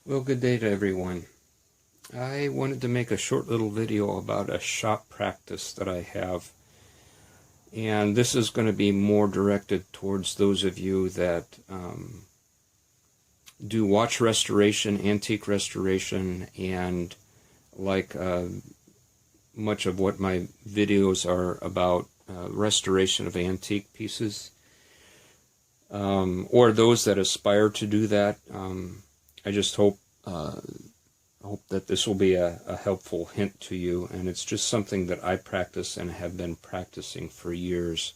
Well, good day to everyone. I wanted to make a short little video about a shop practice that I have. And this is going to be more directed towards those of you that do watch restoration, antique restoration, and like much of what my videos are about, restoration of antique pieces, or those that aspire to do that. I just hope that this will be a helpful hint to you, and it's just something that I practice and have been practicing for years.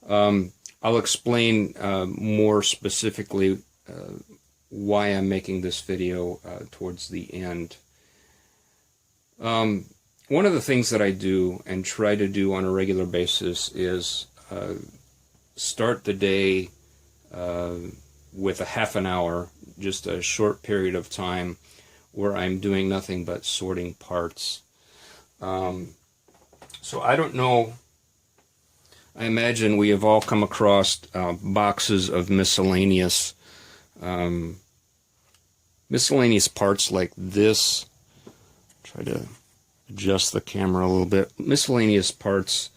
I'll explain more specifically why I'm making this video towards the end. One of the things that I do and try to do on a regular basis is start the day with a half an hour, just a short period of time where I'm doing nothing but sorting parts. So I don't know, I imagine we have all come across boxes of miscellaneous parts like this. Try to adjust the camera a little bit. Miscellaneous parts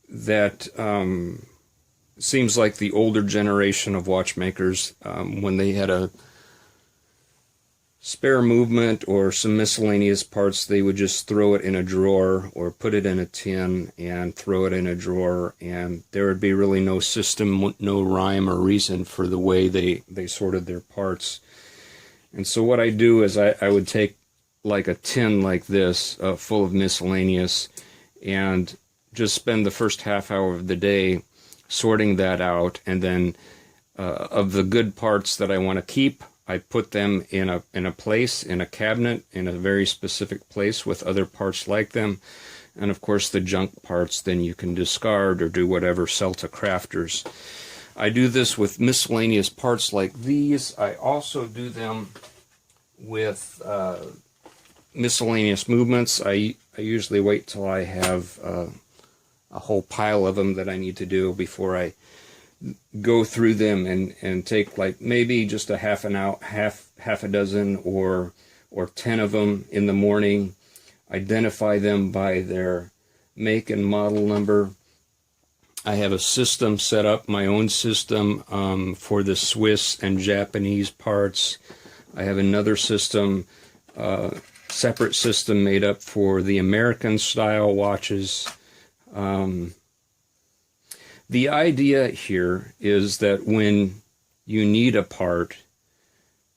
that seems like the older generation of watchmakers, when they had a spare movement or some miscellaneous parts, they would just throw it in a drawer or put it in a tin and throw it in a drawer, and there would be really no system, no rhyme or reason for the way they sorted their parts. And so what I do is I would take like a tin like this full of miscellaneous and just spend the first half hour of the day sorting that out, and then of the good parts that I want to keep, I put them in a place, in a cabinet, in a very specific place with other parts like them. And of course the junk parts then you can discard or do whatever, sell to crafters. I do this with miscellaneous parts like these. I also do them with miscellaneous movements. I usually wait till I have a whole pile of them that I need to do before I go through them and take like maybe just a half a dozen or 10 of them in the morning, identify them by their make and model number. I have a system set up, my own system, for the Swiss and Japanese parts. I have another system, separate system made up for the American style watches. The idea here is that when you need a part,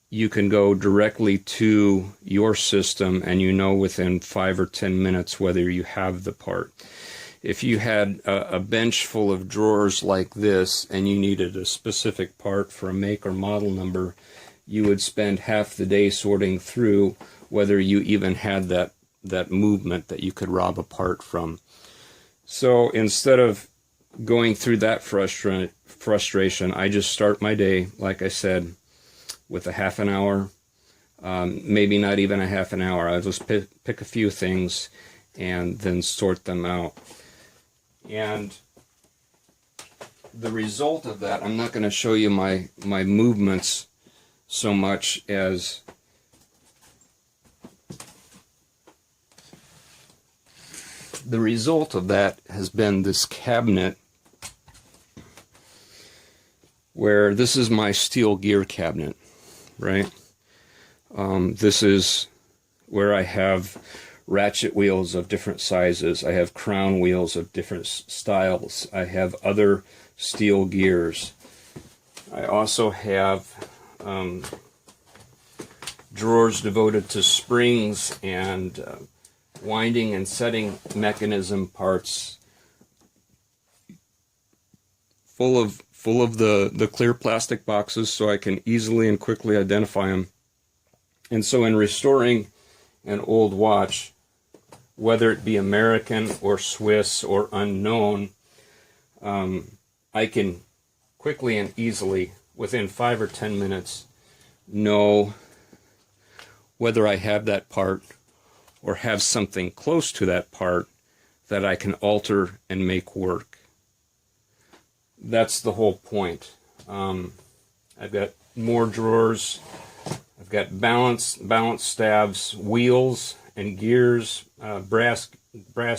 you can go directly to your system and you know within 5 or 10 minutes whether you have the part. If you had a bench full of drawers like this and you needed a specific part for a make or model number, you would spend half the day sorting through whether you even had that movement that you could rob a part from. So instead of going through that frustration, I just start my day, like I said, with a half an hour, maybe not even a half an hour. I'll just pick a few things and then sort them out. And the result of that, I'm not going to show you my movements so much as the result of that has been this cabinet, where this is my steel gear cabinet, right? This is where I have ratchet wheels of different sizes. I have crown wheels of different styles. I have other steel gears. I also have drawers devoted to springs and winding and setting mechanism parts, full of the clear plastic boxes so I can easily and quickly identify them. And so in restoring an old watch, whether it be American or Swiss or unknown, I can quickly and easily, within 5 or 10 minutes, know whether I have that part or have something close to that part that I can alter and make work. That's the whole point. I've got more drawers. I've got balance stabs, wheels and gears, brass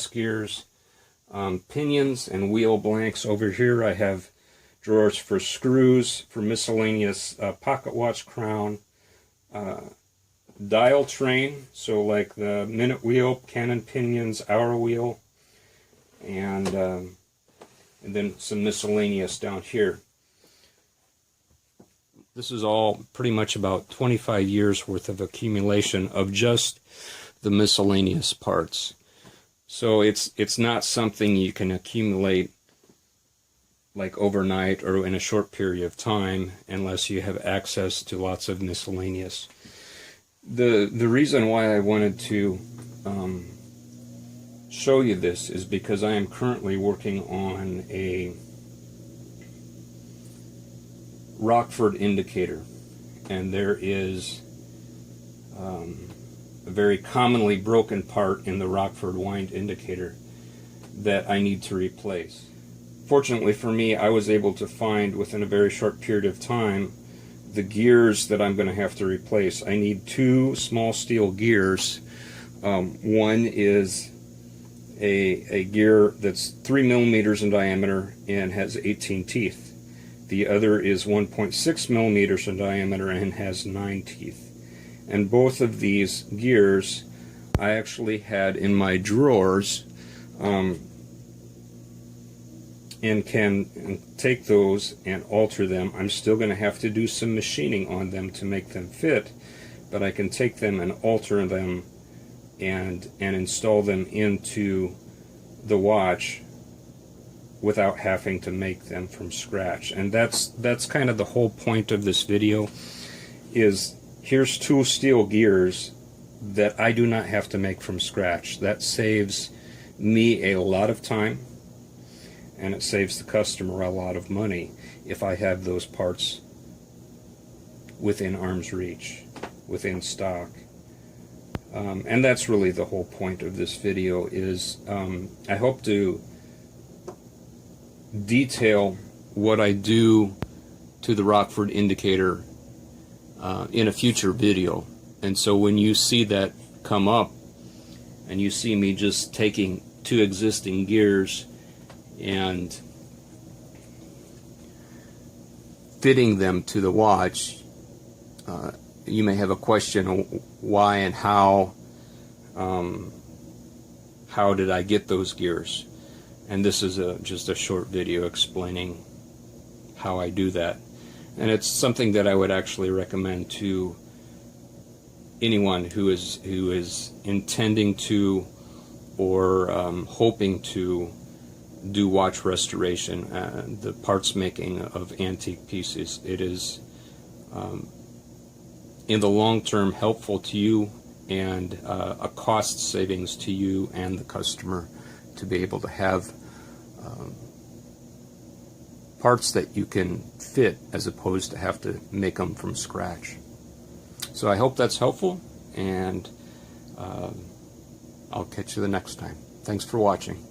gears, pinions and wheel blanks. Over here I have drawers for screws, for miscellaneous pocket watch crown, dial train, so like the minute wheel, cannon pinions, hour wheel, and then some miscellaneous down here. This is all pretty much about 25 years worth of accumulation of just the miscellaneous parts. So it's not something you can accumulate like overnight or in a short period of time unless you have access to lots of miscellaneous. The reason why I wanted to show you this is because I am currently working on a Rockford indicator, and there is a very commonly broken part in the Rockford wind indicator that I need to replace. Fortunately for me, I was able to find within a very short period of time the gears that I'm going to have to replace. I need two small steel gears. One is a gear that's 3 millimeters in diameter and has 18 teeth. The other is 1.6 millimeters in diameter and has 9 teeth. And both of these gears I actually had in my drawers, and can take those and alter them. I'm still going to have to do some machining on them to make them fit, but I can take them and alter them and install them into the watch without having to make them from scratch. And that's kind of the whole point of this video, is here's two steel gears that I do not have to make from scratch. That saves me a lot of time, and it saves the customer a lot of money if I have those parts within arm's reach, within stock. And that's really the whole point of this video, is I hope to detail what I do to the Rockford indicator in a future video. And so when you see that come up and you see me just taking two existing gears and fitting them to the watch, you may have a question of why and how did I get those gears. And this is just a short video explaining how I do that. And it's something that I would actually recommend to anyone who is intending to or hoping to do watch restoration, the parts making of antique pieces. It is in the long term helpful to you, and a cost savings to you and the customer to be able to have parts that you can fit as opposed to have to make them from scratch. So I hope that's helpful, and I'll catch you the next time. Thanks for watching.